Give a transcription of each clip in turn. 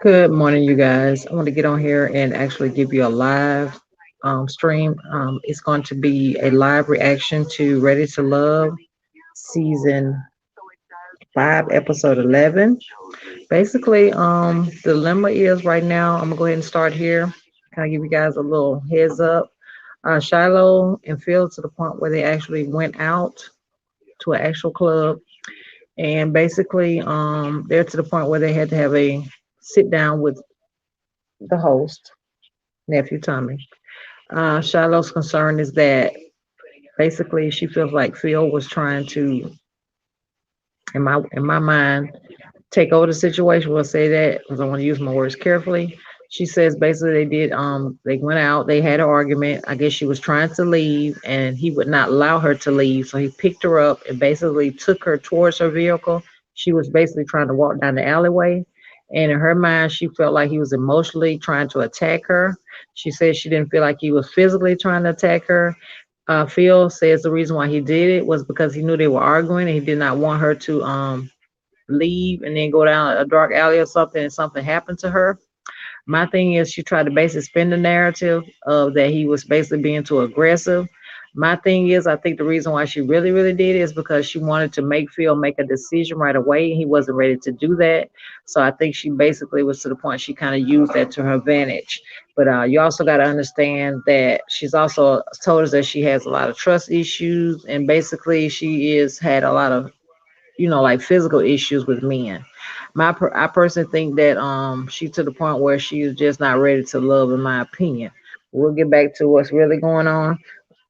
Good morning, you guys. I want to get on here and actually give you a live stream. It's going to be a live reaction to Ready to Love season 5, episode 11. Basically, the dilemma is right now. I'm gonna go ahead and start here. Kind of give you guys a little heads up. Shiloh and Phil to the point where they actually went out to an actual club, and basically, they're to the point where they had to have a sit down with the host, nephew Tommy. Shiloh's concern is that basically she feels like Phil was trying to, in my mind, take over the situation. We'll say that because I want to use my words carefully. She says basically they went out, they had an argument. I guess she was trying to leave and he would not allow her to leave. So he picked her up and basically took her towards her vehicle. She was basically trying to walk down the alleyway. And in her mind, she felt like he was emotionally trying to attack her. She said she didn't feel like he was physically trying to attack her. Phil says the reason why he did it was because he knew they were arguing and he did not want her to leave and then go down a dark alley or something and something happened to her. My thing is she tried to basically spin the narrative of that he was basically being too aggressive. My thing is I think the reason why she really, really did it is because she wanted to make Phil make a decision right away and he wasn't ready to do that. So I think she basically was to the point she kind of used that to her advantage. But you also got to understand that she's also told us that she has a lot of trust issues and basically she is had a lot of like physical issues with men. I personally think that she's to the point where she's just not ready to love, in my opinion. We'll get back to what's really going on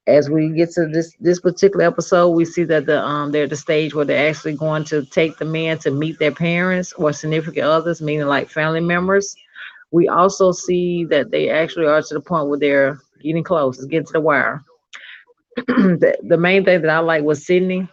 as we get to this particular episode. We see that they're at the stage where they're actually going to take the men to meet their parents or significant others, meaning like family members. We also see that they actually are to the point where they're getting close. It's getting to the wire. The main thing that I like was Sydney.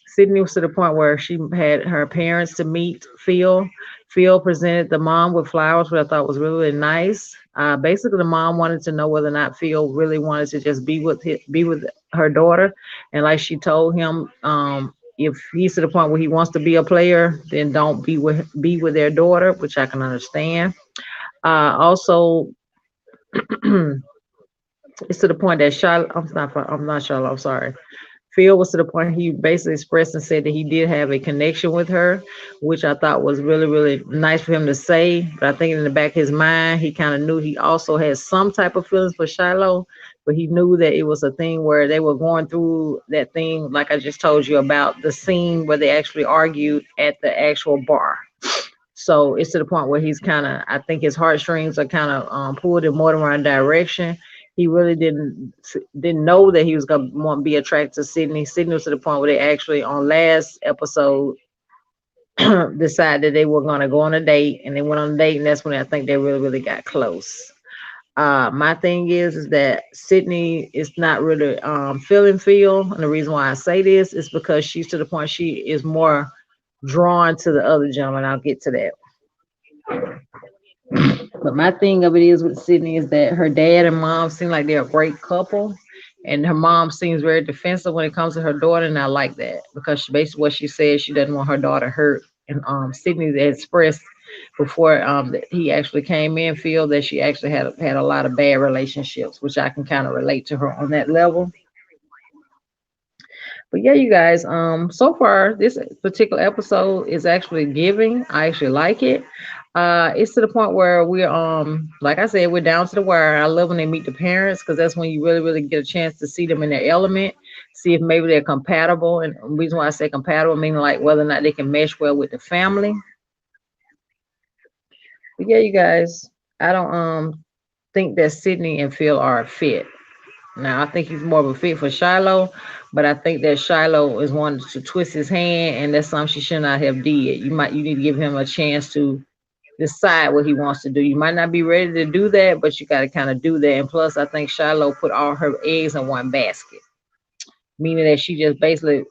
Sydney was to the point where she had her parents to meet Phil. Phil presented the mom with flowers, which I thought was really, really nice. Basically, the mom wanted to know whether or not Phil really wanted to just be with her daughter, and like she told him, if he's to the point where he wants to be a player, then don't be with their daughter, which I can understand. Also, it's to the point that Charlotte, I'm not Charlotte, I'm sorry. Phil was to the point he basically expressed and said that he did have a connection with her, which I thought was really, really nice for him to say. But I think in the back of his mind, he kind of knew he also had some type of feelings for Shiloh, but he knew that it was a thing where they were going through that thing, like I just told you about the scene where they actually argued at the actual bar. So it's to the point where he's kind of, I think his heartstrings are kind of pulled in more than one direction. He really didn't know that he was gonna want to be attracted to Sydney. Sydney was to the point where they actually on last episode decided they were gonna go on a date, and they went on a date, and that's when I think they really, really got close. My thing is that Sydney is not really feeling Phil, and the reason why I say this is because she's to the point she is more drawn to the other gentleman. I'll get to that. But my thing of it is with Sydney is that her dad and mom seem like they're a great couple. And her mom seems very defensive when it comes to her daughter, and I like that because basically what she says she doesn't want her daughter hurt. And Sydney expressed before that he actually came in, feel that she actually had a lot of bad relationships, which I can kind of relate to her on that level. But yeah, you guys, so far this particular episode is actually giving. I actually like it. It's to the point where we're like I said, we're down to the wire. I love when they meet the parents because that's when you really, really get a chance to see them in their element, see if maybe they're compatible. And the reason why I say compatible, meaning like whether or not they can mesh well with the family. But yeah, you guys, I don't think that Sydney and Phil are a fit. Now I think he's more of a fit for Shiloh, but I think that Shiloh is one to twist his hand, and that's something she should not have did. You need to give him a chance to decide what he wants to do. You might not be ready to do that, but you got to kind of do that. And plus, I think Shiloh put all her eggs in one basket, meaning that she just basically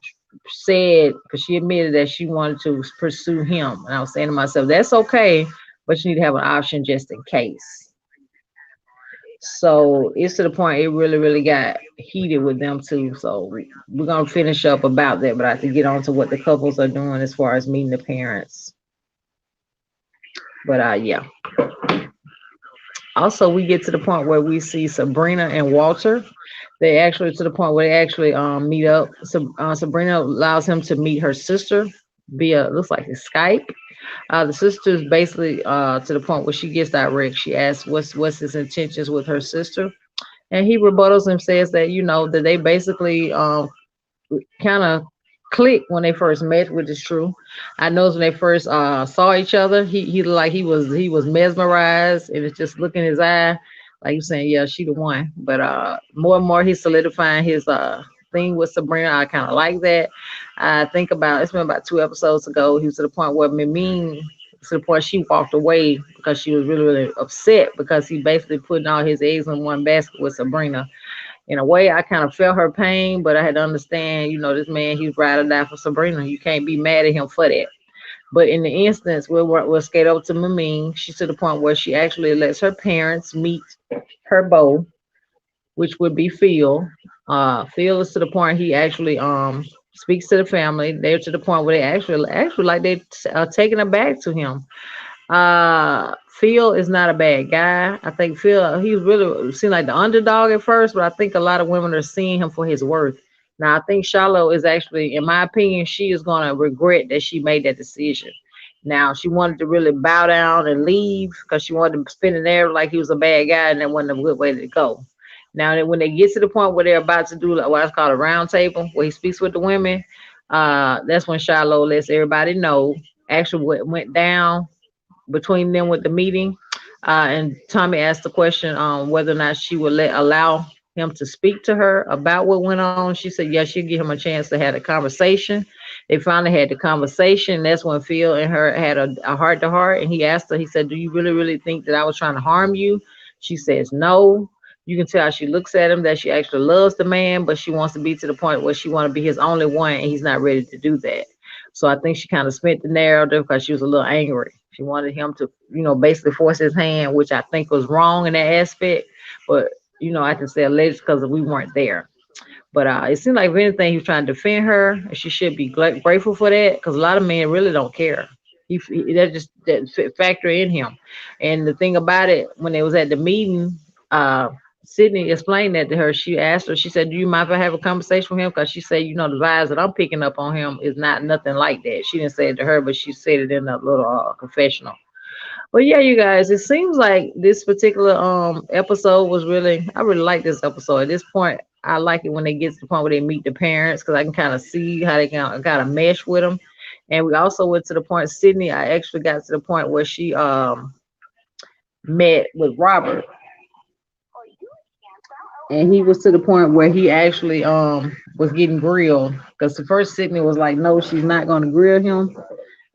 said because she admitted that she wanted to pursue him. And I was saying to myself, that's okay, but you need to have an option just in case. So it's to the point it really, really got heated with them too. So we're gonna finish up about that, but I have to get on to what the couples are doing as far as meeting the parents. But yeah. Also, we get to the point where we see Sabrina and Walter. They actually to the point where they actually meet up. So Sabrina allows him to meet her sister via looks like a Skype. The sister's basically to the point where she gets direct. She asks what's his intentions with her sister, and he rebuttals and says that that they basically kind of clicked when they first met, which is true. I noticed when they first saw each other, he like he was mesmerized, and it's just look in his eye, like you saying, yeah, she the one. But more and more he's solidifying his thing with Sabrina. I kind of like that. I think about it's been about 2 episodes ago. He was to the point where Mimine to the point she walked away because she was really really upset because he basically putting all his eggs in one basket with Sabrina. In a way, I kind of felt her pain, but I had to understand, this man, he's ride or die for Sabrina. You can't be mad at him for that. But in the instance, we'll skate over to Mamine. She's to the point where she actually lets her parents meet her beau, which would be Phil. Phil is to the point he actually speaks to the family. They're to the point where they actually like they taking it back to him. Phil is not a bad guy. I think Phil he really seemed like the underdog at first, but I think a lot of women are seeing him for his worth. Now I think Shiloh is actually, in my opinion, she is gonna regret that she made that decision. Now she wanted to really bow down and leave because she wanted to spin it there like he was a bad guy, and that wasn't a good way to go. Now that when they get to the point where they're about to do like what's called a round table, where he speaks with the women, that's when Shiloh lets everybody know actually what went down between them with the meeting. And Tommy asked the question whether or not she would allow him to speak to her about what went on. She said, yes, she'd give him a chance to have a conversation. They finally had the conversation. That's when Phil and her had a heart to heart. And he asked her, he said, do you really, really think that I was trying to harm you? She says, no. You can tell how she looks at him that she actually loves the man, but she wants to be to the point where she want to be his only one, and he's not ready to do that. So I think she kind of spent the narrative because she was a little angry. She wanted him to, basically force his hand, which I think was wrong in that aspect. But I can say alleged because we weren't there. But it seemed like if anything, he was trying to defend her, and she should be grateful for that because a lot of men really don't care. That just that factor in him. And the thing about it, when they was at the meeting, uh, Sydney explained that to her. She asked her, she said, "Do you mind if I have a conversation with him?" Because she said, the vibes that I'm picking up on him is not nothing like that. She didn't say it to her, but she said it in a little confessional. But yeah, you guys, it seems like this particular episode was really I really like this episode. At this point, I like it when they get to the point where they meet the parents because I can kind of see how they can kind of mesh with them. And we also went to the point Sydney. I actually got to the point where she met with Robert, and he was to the point where he actually was getting grilled because the first Sydney was like, no, she's not going to grill him,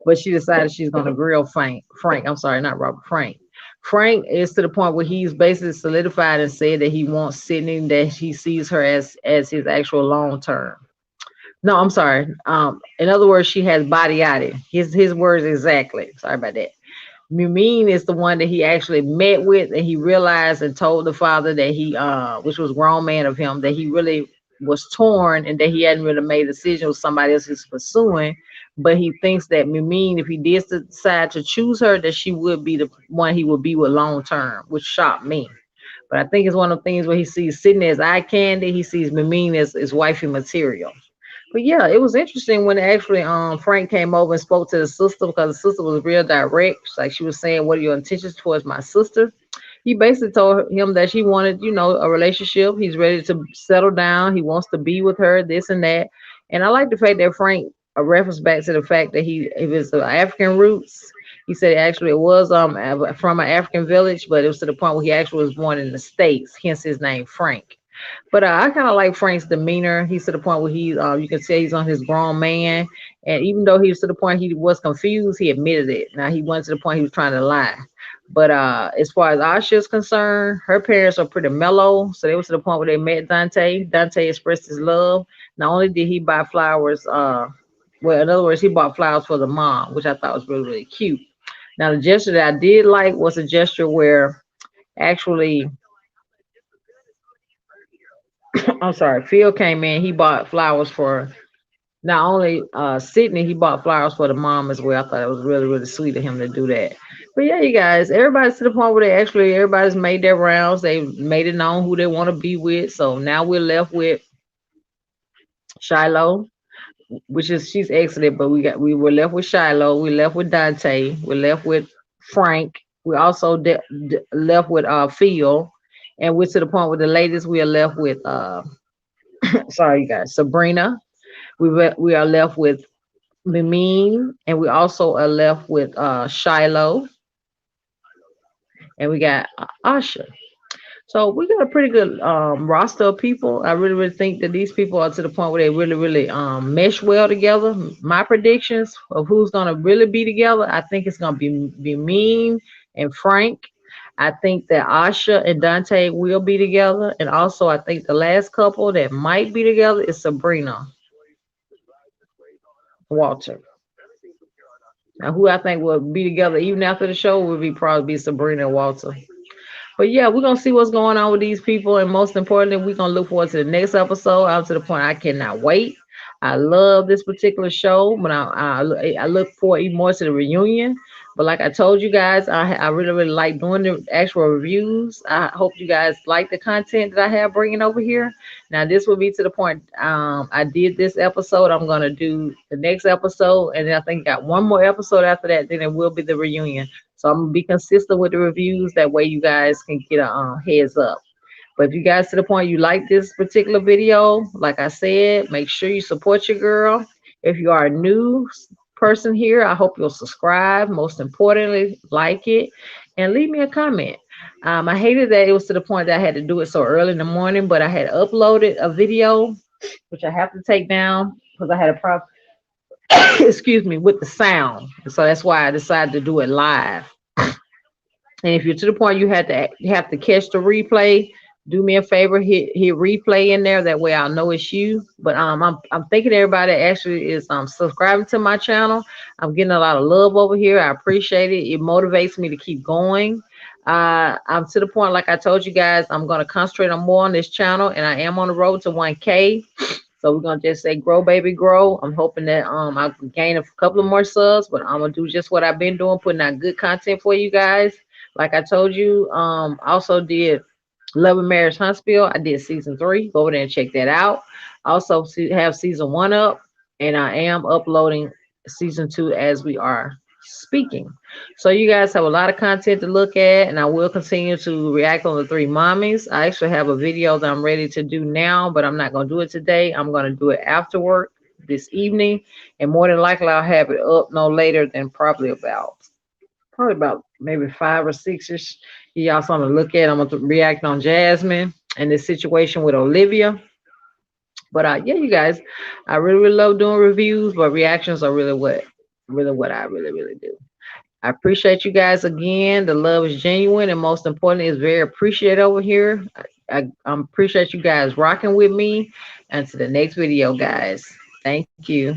but she decided she's going to grill Frank. I'm sorry, not Robert. Frank. Frank is to the point where he's basically solidified and said that he wants Sydney, that he sees her as his actual long term. No, I'm sorry. In other words, she has body his words exactly. Sorry about that. Mumine is the one that he actually met with, and he realized and told the father that which was grown man of him, that he really was torn and that he hadn't really made a decision with somebody else he's pursuing. But he thinks that Mumine, if he did decide to choose her, that she would be the one he would be with long term, which shocked me. But I think it's one of the things where he sees Sydney as eye candy, he sees Mimine as wifey material. But yeah, it was interesting when actually Frank came over and spoke to the sister because the sister was real direct. Like she was saying, "What are your intentions towards my sister?" He basically told him that she wanted, a relationship. He's ready to settle down. He wants to be with her, this and that. And I like the fact that Frank referenced back to the fact that he was African roots. He said actually it was from an African village, but it was to the point where he actually was born in the States, hence his name Frank. But I kind of like Frank's demeanor. He's to the point where you can say he's on his grown man. And even though he was to the point he was confused, he admitted it. Now he went to the point he was trying to lie. But as far as Asha is concerned, her parents are pretty mellow. So they was to the point where they met Dante. Dante expressed his love. Not only did he buy flowers, well, in other words, he bought flowers for the mom, which I thought was really, really cute. Now the gesture that I did like was a gesture where actually I'm sorry, Phil came in, he bought flowers for not only Sydney, he bought flowers for the mom as well. I thought it was really, really sweet of him to do that. But yeah, you guys, everybody's to the point where they actually everybody's made their rounds. They made it known who they want to be with. So now we're left with Shiloh, which is she's exited, but we were left with Shiloh. We left with Dante. We're left with Frank. We also left with Phil, and we're to the point with the ladies. We are left with sorry, you guys, Sabrina. We are left with Mimine, and we also are left with Shiloh, and we got Asha. So we got a pretty good roster of people. I really, really think that these people are to the point where they really, really mesh well together. My predictions of who's gonna really be together, I think it's gonna be Mean and Frank. I think that Asha and Dante will be together, and also I think the last couple that might be together is Sabrina Walter. Now, who I think will be together even after the show will be probably be Sabrina and Walter. But yeah, we're gonna see what's going on with these people, and most importantly, we're gonna look forward to the next episode. I'm to the point I cannot wait. I love this particular show, but I look forward even more to the reunion. But like I told you guys, I really really like doing the actual reviews. I hope you guys like the content that I have bringing over here. Now this will be to the point. I did this episode. I'm gonna do the next episode, and then I think I got one more episode after that. Then it will be the reunion. So I'm gonna be consistent with the reviews. That way you guys can get a heads up. But if you guys to the point you like this particular video, like I said, make sure you support your girl. If you are a new person here, I hope you'll subscribe. Most importantly, like it and leave me a comment. I hated that it was to the point that I had to do it so early in the morning, but I had uploaded a video, which I have to take down because I had a problem, excuse me, with the sound. So that's why I decided to do it live. And if you're to the point you have to catch the replay, do me a favor, hit replay in there. That way I'll know it's you. But I'm thinking everybody actually is subscribing to my channel. I'm getting a lot of love over here. I appreciate it. It motivates me to keep going. I'm to the point, like I told you guys, I'm gonna concentrate on more on this channel, and I am on the road to 1K. So we're gonna just say grow, baby, grow. I'm hoping that I can gain a couple of more subs, but I'm gonna do just what I've been doing, putting out good content for you guys. Like I told you, I also did Love and Marriage Huntsville. I did season 3. Go over there and check that out. Also have season 1 up, and I am uploading season 2 as we are speaking. So you guys have a lot of content to look at, and I will continue to react on the 3 mommies. I actually have a video that I'm ready to do now, but I'm not going to do it today. I'm going to do it after work this evening, and more than likely I'll have it up no later than probably about maybe 5 or 6ish. Y'all something to look at. I'm gonna react on Jasmine and this situation with Olivia. But yeah, you guys, I really, really love doing reviews, but reactions are really what I really, really do. I appreciate you guys again. The love is genuine, and most importantly, it's very appreciated over here. I appreciate you guys rocking with me. And to the next video, guys. Thank you.